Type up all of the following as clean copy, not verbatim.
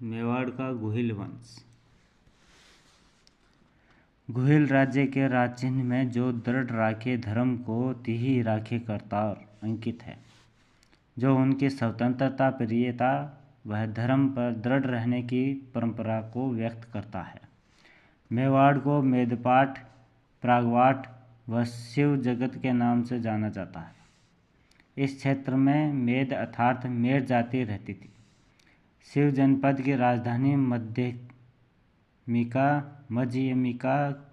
मेवाड़ का गुहिल वंश। गुहिल राज्य के राजचिह्न में जो दृढ़ राखे धर्म को तिहि राखे करतार अंकित है। जो उनकी स्वतंत्रता प्रियता वह धर्म पर दृढ़ रहने की परंपरा को व्यक्त करता है। मेवाड़ को मेदपाट, प्रागवाट व शिव जगत के नाम से जाना जाता है। इस क्षेत्र में मेद अर्थात मेड़ जाति रहती थी। शिव जनपद की राजधानी मध्यमिका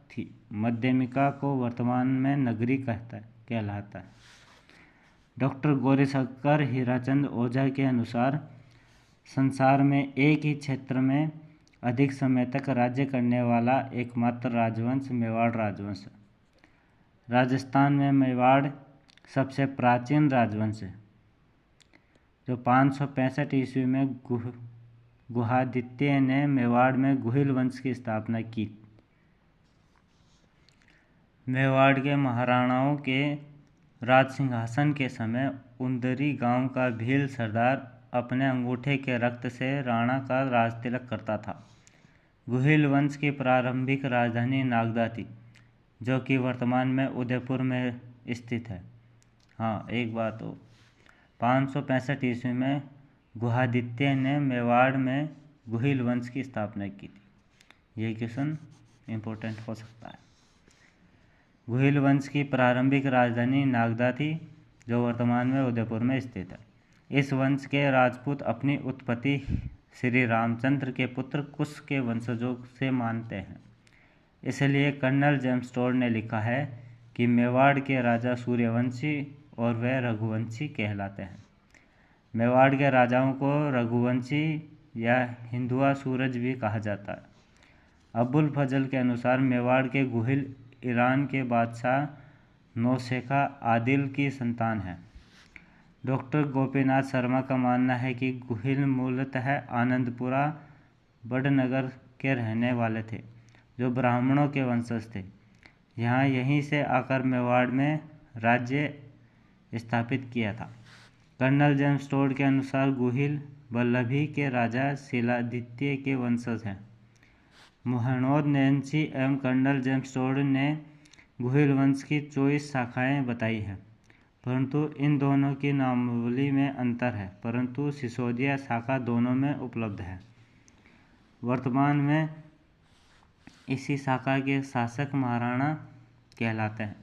थी। मध्यमिका को वर्तमान में नगरी कहलाता है। डॉक्टर गौरीशंकर हीराचंद ओझा के अनुसार संसार में एक ही क्षेत्र में अधिक समय तक राज्य करने वाला एकमात्र राजवंश मेवाड़ राजवंश है। राजस्थान में मेवाड़ सबसे प्राचीन राजवंश है, जो 565 ईस्वी में गुहादित्य ने मेवाड़ में गुहिल वंश की स्थापना की। मेवाड़ के महाराणाओं के राज सिंहासन के समय उंदरी गांव का भील सरदार अपने अंगूठे के रक्त से राणा का राज तिलक करता था। गुहिल वंश की प्रारंभिक राजधानी नागदा थी, जो कि वर्तमान में उदयपुर में स्थित है। हाँ, एक बात हो, 565 ईस्वी में गुहादित्य ने मेवाड़ में गुहिल वंश की स्थापना की थी। यह क्वेश्चन इम्पोर्टेंट हो सकता है। गुहिल वंश की प्रारंभिक राजधानी नागदा थी, जो वर्तमान में उदयपुर में स्थित है। इस वंश के राजपूत अपनी उत्पत्ति श्री रामचंद्र के पुत्र कुश के वंशजों से मानते हैं। इसलिए कर्नल जेम्स टोड ने लिखा है कि मेवाड़ के राजा सूर्यवंशी और वे रघुवंशी कहलाते हैं। मेवाड़ के राजाओं को रघुवंशी या हिंदुआ सूरज भी कहा जाता है। अबुल फजल के अनुसार मेवाड़ के गुहिल ईरान के बादशाह नौशेखा आदिल की संतान है। डॉक्टर गोपीनाथ शर्मा का मानना है कि गुहिल मूलतः आनंदपुरा बड़नगर के रहने वाले थे, जो ब्राह्मणों के वंशज थे। यहीं से आकर मेवाड़ में राज्य स्थापित किया था। कर्नल जेम्स टोड के अनुसार गुहिल वल्लभी के राजा शिलादित्य के वंशज हैं। मुहम्मद नैन्सी एवं कर्नल जेम्स टोड ने गुहिल वंश की 24 शाखाएं बताई हैं, परंतु इन दोनों की नामावली में अंतर है, परंतु सिसोदिया शाखा दोनों में उपलब्ध है। वर्तमान में इसी शाखा के शासक महाराणा कहलाते हैं।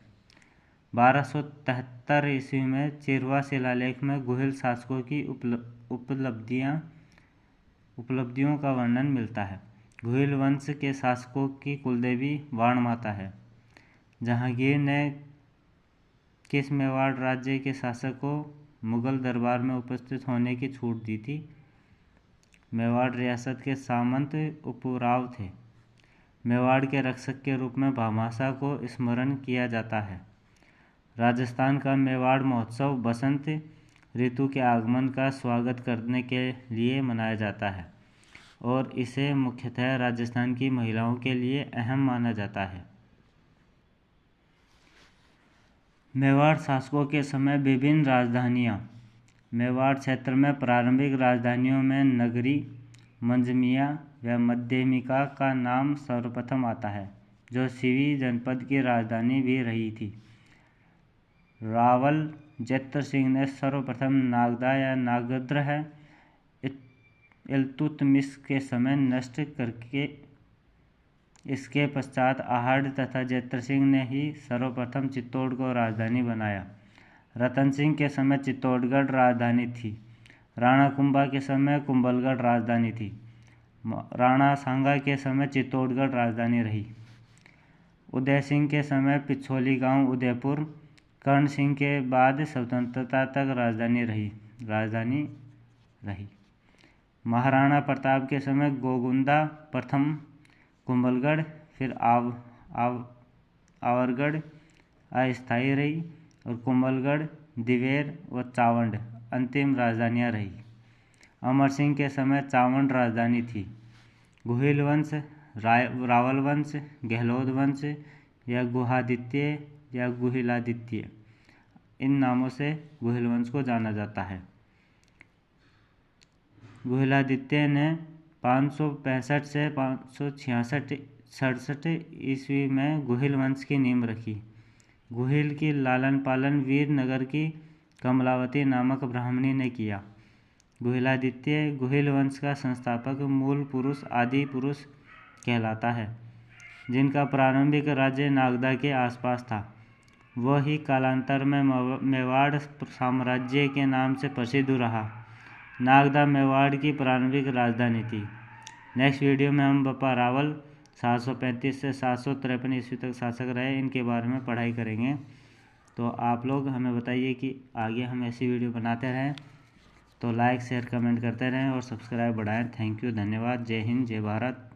1273 ईस्वी में चिरवा शिलालेख में गुहिल शासकों की उपलब्धियों का वर्णन मिलता है। गुहिल वंश के शासकों की कुलदेवी वाण माता है। जहांगीर ने किस मेवाड़ राज्य के शासक को मुगल दरबार में उपस्थित होने की छूट दी थी? मेवाड़ रियासत के सामंत उपुराव थे। मेवाड़ के रक्षक के रूप में भामाशाह को स्मरण किया जाता है। राजस्थान का मेवाड़ महोत्सव बसंत ऋतु के आगमन का स्वागत करने के लिए मनाया जाता है और इसे मुख्यतः राजस्थान की महिलाओं के लिए अहम माना जाता है। मेवाड़ शासकों के समय विभिन्न राजधानियाँ। मेवाड़ क्षेत्र में प्रारंभिक राजधानियों में नगरी, मंजमिया व मध्यमिका का नाम सर्वप्रथम आता है, जो शिवी जनपद की राजधानी भी रही थी। रावल जैत्र सिंह ने सर्वप्रथम नागदा या नागद्र इल्तुतमिश के समय नष्ट करके इसके पश्चात आहड़ तथा जैत्र सिंह ने ही सर्वप्रथम चित्तौड़ को राजधानी बनाया। रतन सिंह के समय चित्तौड़गढ़ राजधानी थी। राणा कुंभा के समय कुंभलगढ़ राजधानी थी। राणा सांगा के समय चित्तौड़गढ़ राजधानी रही। उदय सिंह के समय पिछोली गांव उदयपुर, कर्ण सिंह के बाद स्वतंत्रता तक राजधानी रही। महाराणा प्रताप के समय गोगुंदा प्रथम कुंभलगढ़ फिर आवरगढ़ अस्थायी रही और कुंभलगढ़, दिवेर व चावंड अंतिम राजधानियां रही। अमर सिंह के समय चावंड राजधानी थी। गुहिल वंश, रावल वंश, गहलोत वंश या गुहादित्य या गुहिलादित्य, इन नामों से गुहिल वंश को जाना जाता है। गुहिलादित्य ने 565 से 566 ईस्वी में गुहिल वंश की नींव रखी। गुहिल की लालन पालन वीरनगर की कमलावती नामक ब्राह्मणी ने किया। गुहिलादित्य गुहिल वंश का संस्थापक मूल पुरुष आदि पुरुष कहलाता है, जिनका प्रारंभिक राज्य नागदा के आसपास था। वह ही कालांतर में मेवाड़ साम्राज्य के नाम से प्रसिद्ध रहा। नागदा मेवाड़ की प्रारंभिक राजधानी थी। नेक्स्ट वीडियो में हम बप्पा रावल 735 से 753 ईस्वी तक शासक रहे, इनके बारे में पढ़ाई करेंगे। तो आप लोग हमें बताइए कि आगे हम ऐसी वीडियो बनाते रहें, तो लाइक शेयर कमेंट करते रहें और सब्सक्राइब बढ़ाएं। थैंक यू, धन्यवाद। जय हिंद, जय भारत।